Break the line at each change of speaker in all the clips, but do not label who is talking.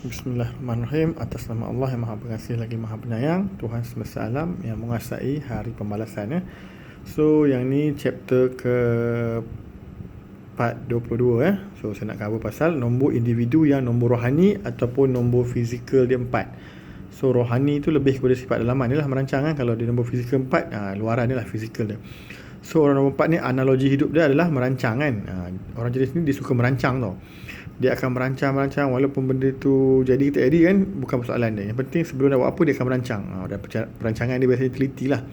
Bismillahirrahmanirrahim. Atas nama Allah yang Maha Pengasih lagi Maha Penyayang, Tuhan semesta alam yang menguasai hari pembalasan. So yang ni chapter ke part 22. So saya nak cover pasal nombor individu yang nombor rohani ataupun nombor fizikal dia 4. So rohani tu lebih kepada sifat dalaman dia lah, merancang kan. Kalau dia nombor fizikal 4, luaran dia lah fizikal dia. So orang nombor 4 ni analogi hidup dia adalah merancang kan. Orang jenis ni dia suka merancang tau. Dia akan merancang walaupun benda tu jadi ke tak jadi kan, bukan persoalan dia. Yang penting sebelum nak buat apa dia akan merancang. Dan perancangan dia biasanya teliti lah.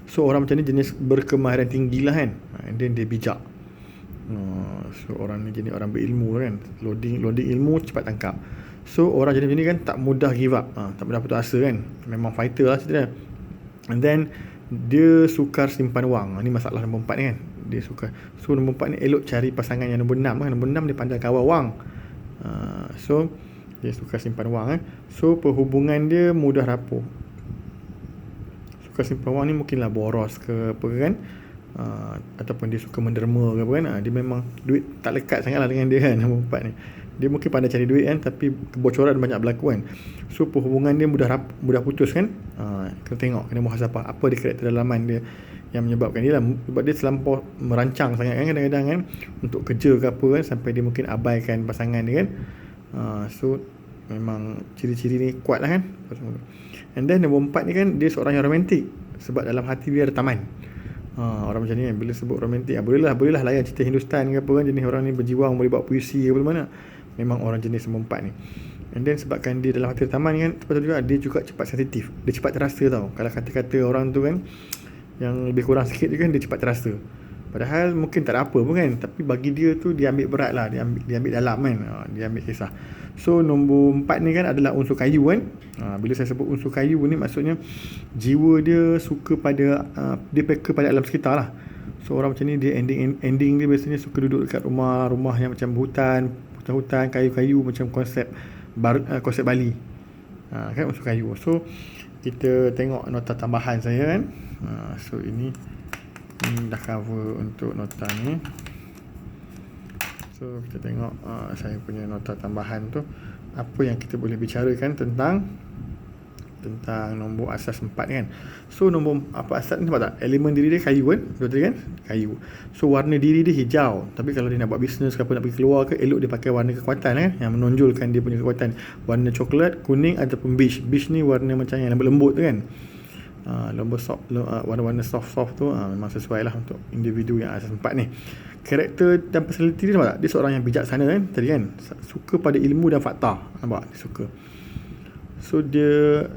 So orang macam ni jenis berkemahiran tinggi lah kan. And then dia bijak. So orang ni jenis orang berilmu kan. Loading ilmu cepat tangkap. So orang jenis ni kan tak mudah give up, tak mudah putus asa kan. Memang fighter lah cerita dia. And then dia sukar simpan wang. Ni masalah nombor 4 ni kan. Dia suka. So nombor 4 ni elok cari pasangan yang nombor 6 kan. Nombor 6 dia pandai kawal wang. So dia suka simpan wang kan. So perhubungan dia mudah rapuh. Suka simpan wang ni mungkinlah boros ke apa kan. Ataupun dia suka menderma ke apa kan. Dia memang duit tak lekat sangat lah dengan dia kan. Nombor 4 ni dia mungkin pandai cari duit kan, tapi kebocoran banyak berlaku kan. So perhubungan dia mudah putus kan. Kena tengok, kena muhasabah apa dia karakter dalaman dia yang menyebabkan dia lah. Sebab dia terlampau merancang sangat kan kadang-kadang kan, untuk kerja ke apa kan, sampai dia mungkin abaikan pasangan dia kan. So memang ciri-ciri ni kuat lah kan. And then nombor 4 ni kan, dia seorang yang romantik. Sebab dalam hati dia ada taman. Orang macam ni kan, bila sebut romantik, bolehlah layan cerita Hindustan ke apa kan. Jenis orang ni berjiwang, boleh buat puisi ke mana. Memang orang jenis nombor 4 ni. And then sebabkan dia dalam hati taman kan, sepatutnya juga dia juga cepat sensitif. Dia cepat terasa tau. Kalau kata-kata orang tu kan yang lebih kurang sikit je kan, dia cepat terasa. Padahal mungkin tak ada apa pun kan, tapi bagi dia tu dia ambil berat lah. Dia ambil dalam kan. Dia ambil kisah. So nombor 4 ni kan adalah unsur kayu kan. Bila saya sebut unsur kayu ni, maksudnya jiwa dia suka pada dia peka pada alam sekitar lah. So orang macam ni dia ending dia biasanya suka duduk dekat rumah yang macam hutan, kayu-kayu, macam konsep Bali. Kan unsur kayu. So kita tengok nota tambahan saya kan. So ini dah cover untuk nota ni. So kita tengok saya punya nota tambahan tu, apa yang kita boleh bicarakan tentang nombor asas 4 kan. So nombor apa asas ni, nampak tak? Elemen diri dia kayu kan. Betul kan? Kayu. So warna diri dia hijau. Tapi kalau dia nak buat bisnes ke apa, nak pergi keluar ke, elok dia pakai warna kekuatan kan, yang menonjolkan dia punya kekuatan. Warna coklat, kuning ataupun beige. Beige ni warna macam yang lembut-lembut tu kan. Warna-warna soft tu memang sesuai lah untuk individu yang asas 4 ni. Karakter dan personality dia, nampak tak? Dia seorang yang bijaksana kan tadi kan. Suka pada ilmu dan fakta. Nampak? Dia suka. So dia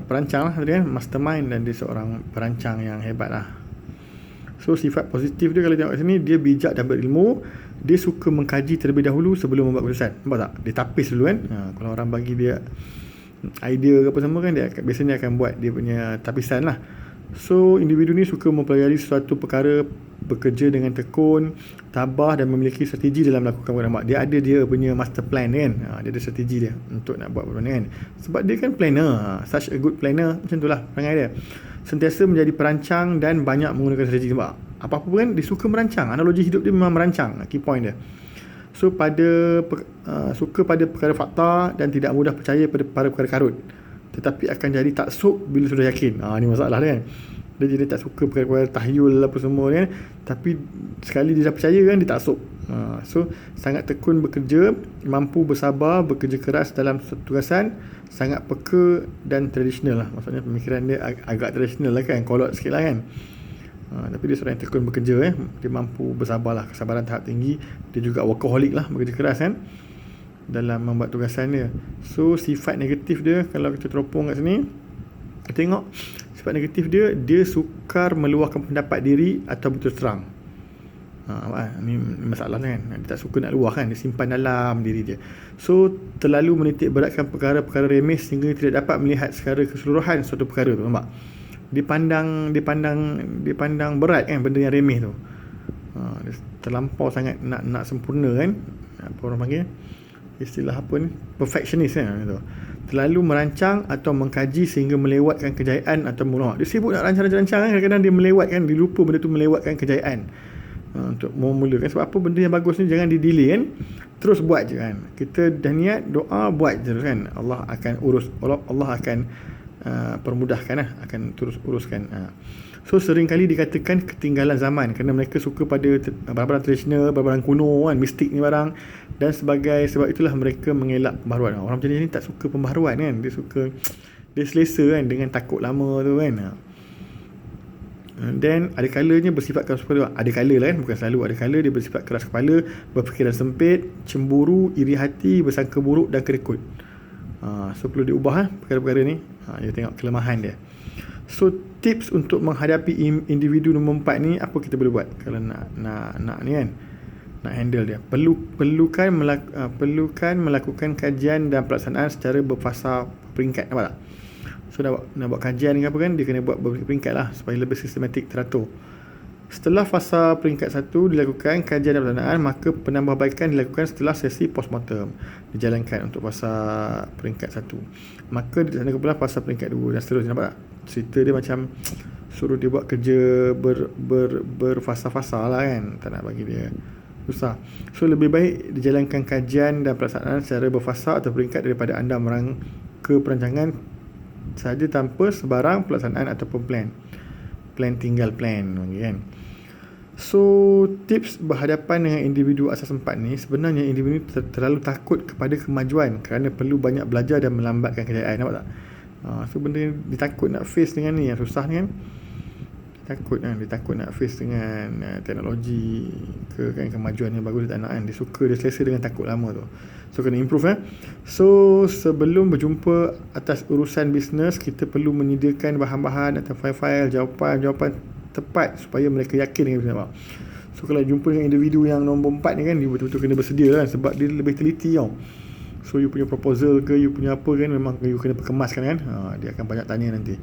perancang lah tadi kan, mastermind, dan dia seorang perancang yang hebat lah. So sifat positif dia kalau tengok kat sini, dia bijak dan berilmu. Dia suka mengkaji terlebih dahulu sebelum membuat keputusan. Nampak tak? Dia tapis dulu kan. Kalau orang bagi dia idea ke apa semua kan, dia biasanya akan buat dia punya tapisan lah. So individu ni suka mempelajari sesuatu perkara, bekerja dengan tekun, tabah dan memiliki strategi dalam melakukan perkara. Dia punya master plan kan. Dia ada strategi dia untuk nak buat benda kan. Sebab dia kan planner, such a good planner. Macam itulah perangai dia. Sentiasa menjadi perancang dan banyak menggunakan strategi. Sebab apa-apa kan dia suka merancang. Analogi hidup dia memang merancang, key point dia. So suka pada perkara fakta dan tidak mudah percaya pada perkara karut, tetapi akan jadi taksub bila sudah yakin. Ni masalah dia kan. Dia jadi tak suka perkara-perkara tahyul apa semua kan, tapi sekali dia dah percaya kan, dia taksub. So sangat tekun bekerja, mampu bersabar, bekerja keras dalam tugasan, sangat peka dan tradisional lah. Maksudnya pemikiran dia agak tradisional lah kan, kolot sikit lah kan. Tapi dia seorang yang tekun bekerja dia mampu bersabar lah, kesabaran tahap tinggi. Dia juga workaholic lah, bekerja keras kan dalam membuat tugasan dia. So sifat negatif dia, kalau kita teropong kat sini, kita tengok sifat negatif dia sukar meluahkan pendapat diri atau berterus terang. Ni masalah kan. Dia tak suka nak luah kan, dia simpan dalam diri dia. So terlalu menitik beratkan perkara-perkara remeh sehingga tidak dapat melihat secara keseluruhan suatu perkara tu. Nampak? Dia pandang berat kan benda yang remeh tu. Dia terlampau sangat nak sempurna kan. Apa orang panggil, istilah apa ni, perfectionist kan tu. Terlalu merancang atau mengkaji sehingga melewatkan kejayaan atau mudah. Dia sibuk nak rancang kan, kadang-kadang dia melewatkan, dia lupa benda tu melewatkan kejayaan. untuk memulakan. Sebab apa benda yang bagus ni jangan di-delay kan, terus buat je kan. Kita dah niat doa, buat je kan, Allah akan urus, Allah akan permudahkan lah, akan terus uruskan. So sering kali dikatakan ketinggalan zaman kerana mereka suka pada barang-barang tradisional, barang-barang kuno kan, mistik ni barang dan sebagai. Sebab itulah mereka mengelak pembaharuan. Orang macam ni tak suka pembaharuan kan, dia selesa kan dengan takut lama tu kan. Dan ada kalanya bersifat keras kepala. Ada kala lah kan, bukan selalu. Ada kala dia bersifat keras kepala, berfikiran sempit, cemburu, iri hati, bersangka buruk dan kerekut. So perlu diubah perkara-perkara ni. Dia tengok kelemahan dia. So tips untuk menghadapi individu nombor 4 ni, apa kita boleh buat kalau nak ni kan, nak handle dia. Perlukan melakukan kajian dan pelaksanaan secara berfasa peringkat. Nampak tak? So nak buat kajian ke apa kan, dia kena buat berperingkat lah supaya lebih sistematik, teratur. Setelah fasa peringkat 1 dilakukan kajian dan pelaksanaan, maka penambahbaikan dilakukan setelah sesi postmortem dijalankan untuk fasa peringkat 1. Maka dilaksanakan pula fasa peringkat 2 dan seterusnya. Nampak tak? Cerita dia macam suruh dia buat kerja berfasa-fasa lah kan, tak nak bagi dia susah. So lebih baik dijalankan kajian dan pelaksanaan secara berfasa atau peringkat daripada anda merangka perancangan sahaja tanpa sebarang pelaksanaan ataupun plan tinggal plan kan. So tips berhadapan dengan individu asas 4 ni, sebenarnya individu terlalu takut kepada kemajuan kerana perlu banyak belajar dan melambatkan kejayaan. Nampak tak? So benda yang dia takut nak face dengan ni yang susah ni kan. Dia takut nak face dengan teknologi ke kan, kemajuan yang bagus dia tak nak kan. Dia selesa dengan takut lama tu. So kena improve So sebelum berjumpa atas urusan bisnes, kita perlu menyediakan bahan-bahan atau file-file jawapan tepat supaya mereka yakin dengan bisnes. So kalau jumpa dengan individu yang nombor 4 ni kan, dia betul-betul kena bersedia kan, sebab dia lebih teliti tau. So you punya proposal ke, you punya apa kan, memang you kena kemaskan kan. Dia akan banyak tanya nanti.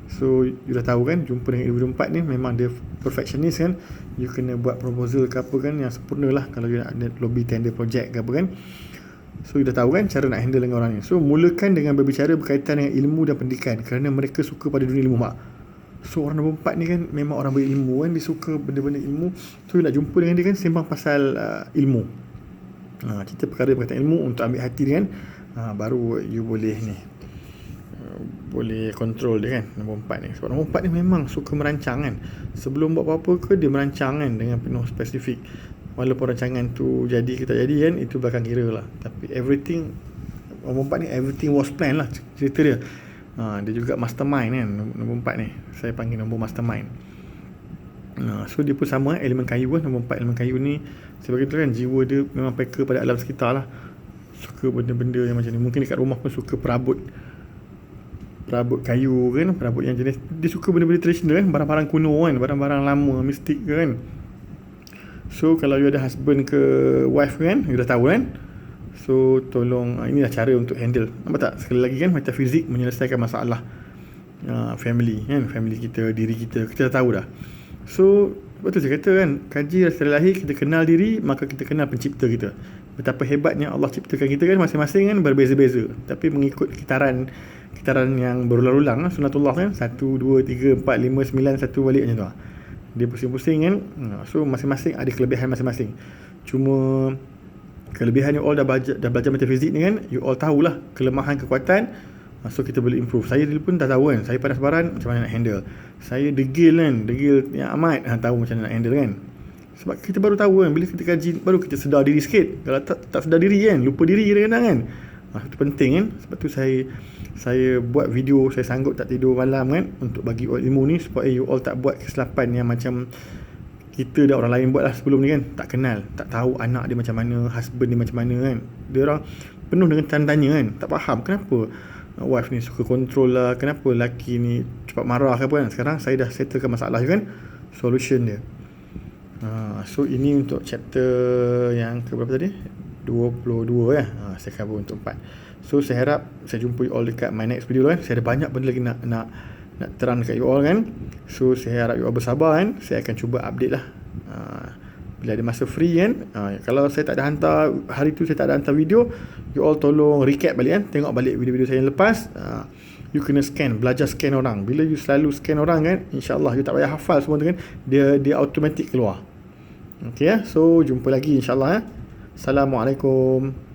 So you dah tahu kan, jumpa dengan individu 4 ni memang dia perfectionist kan. You kena buat proposal ke apa kan yang sempurna lah kalau you nak ada lobby tender project ke apa kan. So you dah tahu kan cara nak handle dengan orang ni. So mulakan dengan berbicara berkaitan dengan ilmu dan pendidikan kerana mereka suka pada dunia ilmu. So orang nombor 4 ni kan memang orang berilmu kan, dia suka benda-benda ilmu. So you nak jumpa dengan dia kan, sembang pasal ilmu. Cerita perkara berkaitan ilmu untuk ambil hati dia kan. Baru you boleh ni boleh kontrol dia kan, nombor 4 ni. Sebab nombor 4 ni memang suka merancang kan. Sebelum buat apa-apa ke, dia merancang kan dengan penuh spesifik. Walaupun rancangan tu jadi ke tak jadi kan, itu belakang kira lah. Tapi everything, nombor 4 ni everything was planned lah cerita dia. Dia juga mastermind kan, nombor 4 ni. Saya panggil nombor mastermind. So dia pun sama elemen kayu kan, nombor 4 elemen kayu ni. Sebagai tu kan, jiwa dia memang peka pada alam sekitar lah. Suka benda-benda yang macam ni. Mungkin dekat rumah pun suka perabot kayu kan, perabot yang jenis, dia suka benda-benda tradisional kan, barang-barang kuno kan, barang-barang lama, mistik kan. So kalau you ada husband ke wife kan, you dah tahu kan. So tolong, inilah cara untuk handle. Nampak tak? Sekali lagi kan, metafizik menyelesaikan masalah family kan, family kita, diri kita dah tahu dah. So betul saya kata kan, kaji secara lahir kita kenal diri, maka kita kenal pencipta kita. Betapa hebatnya Allah ciptakan kita kan, masing-masing kan berbeza-beza, tapi mengikut kitaran yang berulang-ulang lah, sunatullah kan, 1, 2, 3, 4, 5, 9, 1 balik macam tu lah. Dia pusing-pusing kan. So masing-masing ada kelebihan masing-masing. Cuma kelebihan you all dah belajar metafizik ni kan, you all tahulah kelemahan, kekuatan. So kita boleh improve. Saya dulu pun tak tahu kan, saya panas baran macam mana nak handle. Saya degil yang amat tahu macam mana nak handle kan. Sebab kita baru tahu kan, bila kita kaji baru kita sedar diri sikit. Kalau tak sedar diri kan, lupa diri kadang-kadang kan. Itu penting kan. Sebab tu saya buat video, saya sanggup tak tidur malam kan, untuk bagi all ilmu ni supaya you all tak buat kesilapan yang macam kita dah orang lain buat lah sebelum ni kan. Tak kenal, tak tahu anak dia macam mana, husband dia macam mana kan. Dia orang penuh dengan tanya kan, tak faham kenapa wife ni suka kontrol lah, kenapa lelaki ni cepat marah ke apa kan. Sekarang saya dah settlekan masalah je kan, solution dia. So ini untuk chapter yang ke berapa tadi? 22 ya. Saya cover untuk 4. So saya harap saya jumpa you all dekat my next video kan. Saya ada banyak benda lagi nak terang dekat you all kan. So saya harap you all bersabar kan. Saya akan cuba update lah bila ada masa free kan. Kalau saya tak ada hantar hari tu, saya tak ada hantar video, you all tolong recap balik kan, tengok balik video-video saya yang lepas. You kena belajar scan orang. Bila you selalu scan orang kan, InsyaAllah you tak payah hafal semua tu kan, dia automatic keluar. Okey ya. So jumpa lagi insya-Allah ya. Assalamualaikum.